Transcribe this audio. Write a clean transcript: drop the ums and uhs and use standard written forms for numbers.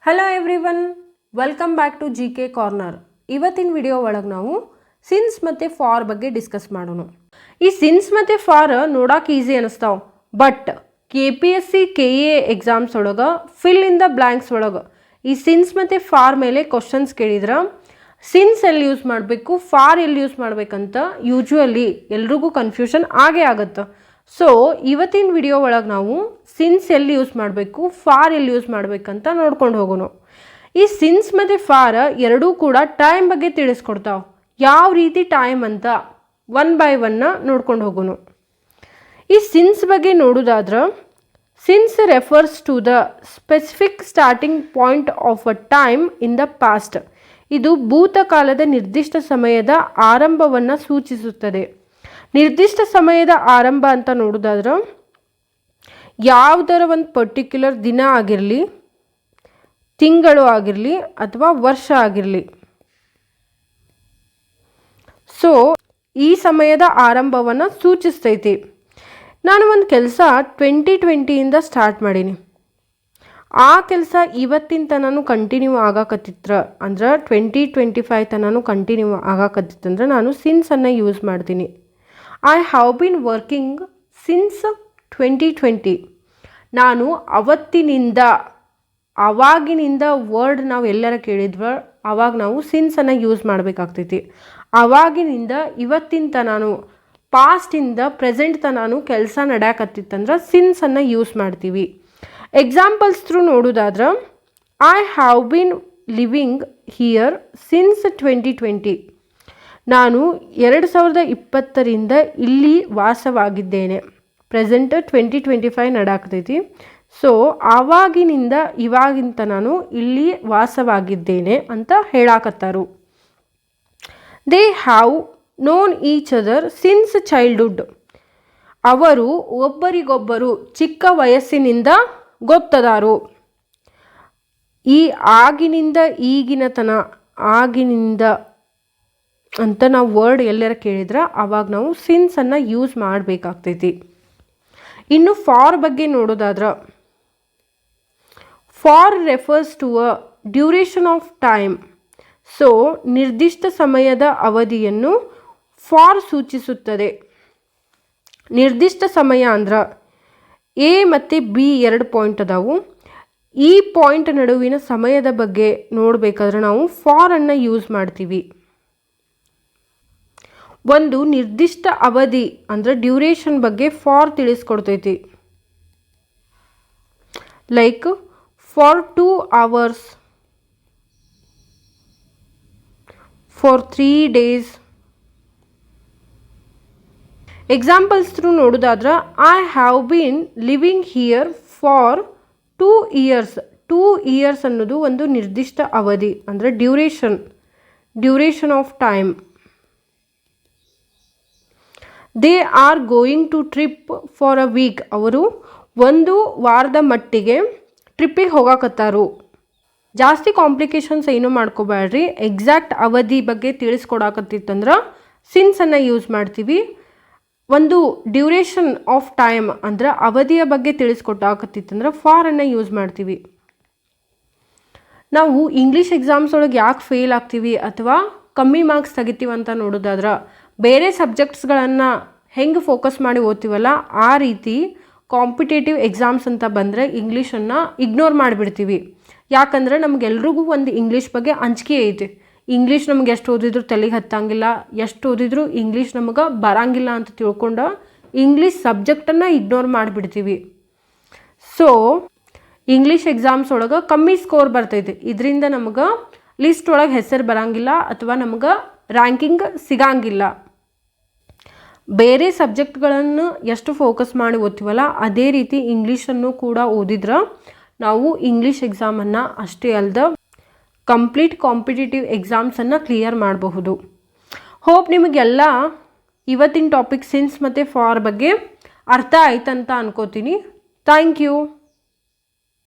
Hello everyone, welcome back to G K corner. ಇವತ್ತಿನ video ಒಳಗೆ ನಾವು ಸಿನ್ಸ್ ಮತ್ತು ಫಾರ್ ಬಗ್ಗೆ ಡಿಸ್ಕಸ್ ಮಾಡೋಣ. ಈ ಸಿನ್ಸ್ ಮತ್ತು ಫಾರ್ ನೋಡೋಕೆ ಈಸಿ ಅನ್ನಿಸ್ತಾವೆ, ಬಟ್ KPSC KA ಎಕ್ಸಾಮ್ಸ್ ಒಳಗೆ ಫಿಲ್ ಇನ್ ದ ಬ್ಲ್ಯಾಂಕ್ಸ್ ಒಳಗೆ ಈ ಸಿನ್ಸ್ ಮತ್ತು ಫಾರ್ ಮೇಲೆ ಕ್ವಶನ್ಸ್ ಕೇಳಿದ್ರೆ ಸಿನ್ಸ್ ಎಲ್ಲಿ ಯೂಸ್ ಮಾಡಬೇಕು, ಫಾರ್ ಎಲ್ಲಿ ಯೂಸ್ ಮಾಡಬೇಕಂತ ಯೂಶ್ವಲಿ ಎಲ್ರಿಗೂ ಕನ್ಫ್ಯೂಷನ್ ಆಗೇ ಆಗುತ್ತೆ. ಸೊ ಇವತ್ತಿನ ವಿಡಿಯೋ ಒಳಗೆ ನಾವು ಸಿನ್ಸ್ ಎಲ್ಲಿ ಯೂಸ್ ಮಾಡಬೇಕು, ಫಾರ್ ಎಲ್ಲಿ ಯೂಸ್ ಮಾಡಬೇಕಂತ ನೋಡ್ಕೊಂಡು ಹೋಗೋಣ. ಈ ಸಿನ್ಸ್ ಮತ್ತು ಫಾರ್ ಎರಡೂ ಕೂಡ ಟೈಮ್ ಬಗ್ಗೆ ತಿಳಿಸ್ಕೊಡ್ತಾವೆ. ಯಾವ ರೀತಿ ಟೈಮ್ ಅಂತ ಒನ್ ಬೈ ಒನ್ನ ನೋಡ್ಕೊಂಡು ಹೋಗೋಣ. ಈ ಸಿನ್ಸ್ ಬಗ್ಗೆ ನೋಡೋದಾದ್ರೆ, since refers to the specific starting point of a time in the past. ಇದು ಭೂತಕಾಲದ ನಿರ್ದಿಷ್ಟ ಸಮಯದ ಆರಂಭವನ್ನು ಸೂಚಿಸುತ್ತದೆ. ನಿರ್ದಿಷ್ಟ ಸಮಯದ ಆರಂಭ ಅಂತ ನೋಡೋದಾದ್ರೆ ಯಾವುದರ ಒಂದು ಪರ್ಟಿಕ್ಯುಲರ್ ದಿನ ಆಗಿರಲಿ, ತಿಂಗಳು ಆಗಿರಲಿ ಅಥವಾ ವರ್ಷ ಆಗಿರಲಿ. ಸೊ ಈ ಸಮಯದ ಆರಂಭವನ್ನು ಸೂಚಿಸ್ತೈತಿ. ನಾನು ಒಂದು ಕೆಲಸ 2020ಇಂದ ಸ್ಟಾರ್ಟ್ ಮಾಡೀನಿ. ಆ ಕೆಲಸ ಇವತ್ತಿನ ತನೂ ಕಂಟಿನ್ಯೂ ಆಗಾಕತ್ತಿತ್ರ ಅಂದ್ರೆ 2025 ತನೂ ಕಂಟಿನ್ಯೂ ಆಗಾಕತ್ತಿತ್ತಂದ್ರೆ ನಾನು ಸಿನ್ಸನ್ನು ಯೂಸ್ ಮಾಡ್ತೀನಿ. I have been working since 2020. ನಾನು ಅವತ್ತಿನಿಂದ, ಅವಾಗಿನಿಂದ ವರ್ಡ್ ನಾವು ಎಲ್ಲರ ಕೇಳಿದ್ವ ಅವಾಗ ನಾವು ಸಿನ್ಸನ್ನು ಯೂಸ್ ಮಾಡಬೇಕಾಗ್ತೈತಿ. ಅವಾಗಿನಿಂದ ಇವತ್ತಿನ ತನೂ, ಪಾಸ್ಟಿಂದ ಪ್ರೆಸೆಂಟ್ ತನೂ ಕೆಲಸ ನಡೆಯಕತ್ತಿತ್ತಂದ್ರೆ ಸಿನ್ಸನ್ನು ಯೂಸ್ ಮಾಡ್ತೀವಿ. ಎಕ್ಸಾಂಪಲ್ಸ್ ಥ್ರೂ ನೋಡೋದಾದ್ರೆ, I have been living here since 2020. ನಾನು 2020ರಿಂದ ಇಲ್ಲಿ ವಾಸವಾಗಿದ್ದೇನೆ. ಪ್ರೆಸೆಂಟ್ 2025 ನಡಾಕ್ತೈತಿ. ಸೊ ಆವಾಗಿನಿಂದ ಇವಾಗಿಂತ ನಾನು ಇಲ್ಲಿ ವಾಸವಾಗಿದ್ದೇನೆ ಅಂತ ಹೇಳಾಕತ್ತಾರು. They have known each other since childhood. ಅವರು ಒಬ್ಬರಿಗೊಬ್ಬರು ಚಿಕ್ಕ ವಯಸ್ಸಿನಿಂದ ಗೊತ್ತದಾರು. ಈ ಆಗಿನಿಂದ ಈಗಿನ ತನ, ಆಗಿನಿಂದ ಅಂತ ನಾವು ವರ್ಡ್ ಎಲ್ಲರ ಕೇಳಿದ್ರೆ ಆವಾಗ ನಾವು ಸಿನ್ಸನ್ನು ಯೂಸ್ ಮಾಡಬೇಕಾಗ್ತೈತಿ. ಇನ್ನು ಫಾರ್ ಬಗ್ಗೆ ನೋಡೋದಾದ್ರೆ, for refers to a duration of time. So ನಿರ್ದಿಷ್ಟ ಸಮಯದ ಅವಧಿಯನ್ನು ಫಾರ್ ಸೂಚಿಸುತ್ತದೆ. ನಿರ್ದಿಷ್ಟ ಸಮಯ ಅಂದ್ರೆ ಎ ಮತ್ತು ಬಿ ಎರಡು ಪಾಯಿಂಟ್ ಅದಾವು. ಈ ಪಾಯಿಂಟ್ ನಡುವಿನ ಸಮಯದ ಬಗ್ಗೆ ನೋಡಬೇಕಾದ್ರೆ ನಾವು ಫಾರನ್ನು ಯೂಸ್ ಮಾಡ್ತೀವಿ. ಒಂದು ನಿರ್ದಿಷ್ಟ ಅವಧಿ ಅಂದರೆ ಡ್ಯೂರೇಷನ್ ಬಗ್ಗೆ ಫಾರ್ ತಿಳಿಸ್ಕೊಡ್ತೈತಿ. Like for 2 hours, for 3 days. Examples through ನೋಡೋದಾದ್ರೆ, I have been living here for 2 years. 2 years ಅನ್ನೋದು ಒಂದು ನಿರ್ದಿಷ್ಟ ಅವಧಿ ಅಂದರೆ duration of time. They are going to trip for a week. ಅವರು ಒಂದು ವಾರದ ಮಟ್ಟಿಗೆ ಟ್ರಿಪ್ಪಿಗೆ ಹೋಗಾಕತ್ತಾರು. ಜಾಸ್ತಿ ಕಾಂಪ್ಲಿಕೇಶನ್ಸ್ ಏನೂ ಮಾಡ್ಕೋಬೇಡ್ರಿ. ಎಕ್ಸಾಕ್ಟ್ ಅವಧಿ ಬಗ್ಗೆ ತಿಳಿಸ್ಕೊಡಾಕತ್ತಿತ್ತಂದ್ರೆ ಸಿನ್ಸನ್ನು ಯೂಸ್ ಮಾಡ್ತೀವಿ. ಒಂದು ಡ್ಯೂರೇಷನ್ ಆಫ್ ಟೈಮ್ ಅಂದ್ರೆ ಅವಧಿಯ ಬಗ್ಗೆ ತಿಳಿಸ್ಕೊಟ್ಟಾಕತ್ತಿತ್ತಂದ್ರೆ ಫಾರನ್ನು ಯೂಸ್ ಮಾಡ್ತೀವಿ. ನಾವು ಇಂಗ್ಲೀಷ್ ಎಕ್ಸಾಮ್ಸ್ ಒಳಗೆ ಯಾಕೆ ಫೇಲ್ ಆಗ್ತೀವಿ ಅಥವಾ ಕಮ್ಮಿ ಮಾರ್ಕ್ಸ್ ತೆಗಿತೀವಿ ಅಂತ ನೋಡೋದಾದ್ರೆ, ಬೇರೆ ಸಬ್ಜೆಕ್ಟ್ಸ್ಗಳನ್ನು ಹೆಂಗೆ ಫೋಕಸ್ ಮಾಡಿ ಓದ್ತೀವಲ್ಲ ಆ ರೀತಿ ಕಾಂಪಿಟೇಟಿವ್ ಎಕ್ಸಾಮ್ಸ್ ಅಂತ ಬಂದರೆ ಇಂಗ್ಲೀಷನ್ನು ಇಗ್ನೋರ್ ಮಾಡಿಬಿಡ್ತೀವಿ. ಯಾಕಂದರೆ ನಮಗೆಲ್ರಿಗೂ ಒಂದು ಇಂಗ್ಲೀಷ್ ಬಗ್ಗೆ ಅಂಜಿಕೆ ಐತಿ. ಇಂಗ್ಲೀಷ್ ನಮ್ಗೆ ಎಷ್ಟು ಓದಿದ್ರು ತಲೆಗೆ ಹತ್ತಂಗಿಲ್ಲ, ಎಷ್ಟು ಓದಿದ್ರು ಇಂಗ್ಲೀಷ್ ನಮಗೆ ಬರಂಗಿಲ್ಲ ಅಂತ ತಿಳ್ಕೊಂಡು ಇಂಗ್ಲೀಷ್ ಸಬ್ಜೆಕ್ಟನ್ನು ಇಗ್ನೋರ್ ಮಾಡಿಬಿಡ್ತೀವಿ. ಸೊ ಇಂಗ್ಲೀಷ್ ಎಕ್ಸಾಮ್ಸ್ ಒಳಗೆ ಕಮ್ಮಿ ಸ್ಕೋರ್ ಬರ್ತೈತಿ. ಇದರಿಂದ ನಮಗೆ ಲಿಸ್ಟ್ ಒಳಗೆ ಹೆಸರು ಬರಂಗಿಲ್ಲ ಅಥವಾ ನಮಗೆ ರ್ಯಾಂಕಿಂಗ್ ಸಿಗಂಗಿಲ್ಲ. ಬೇರೆ ಸಬ್ಜೆಕ್ಟ್ಗಳನ್ನು ಎಷ್ಟು ಫೋಕಸ್ ಮಾಡಿ ಓದ್ತೀವಲ್ಲ ಅದೇ ರೀತಿ ಇಂಗ್ಲೀಷನ್ನು ಕೂಡ ಓದಿದ್ರೆ ನಾವು ಇಂಗ್ಲೀಷ್ ಎಕ್ಸಾಮನ್ನು ಅಷ್ಟೇ ಅಲ್ಲದೆ ಕಂಪ್ಲೀಟ್ ಕಾಂಪಿಟೇಟಿವ್ ಎಕ್ಸಾಮ್ಸನ್ನು ಕ್ಲಿಯರ್ ಮಾಡಬಹುದು. ಹೋಪ್ ನಿಮಗೆಲ್ಲ ಇವತ್ತಿನ ಟಾಪಿಕ್ ಸಿನ್ಸ್ ಮತ್ತು ಫಾರ್ ಬಗ್ಗೆ ಅರ್ಥ ಆಯ್ತಂತ ಅನ್ಕೋತೀನಿ. Thank you.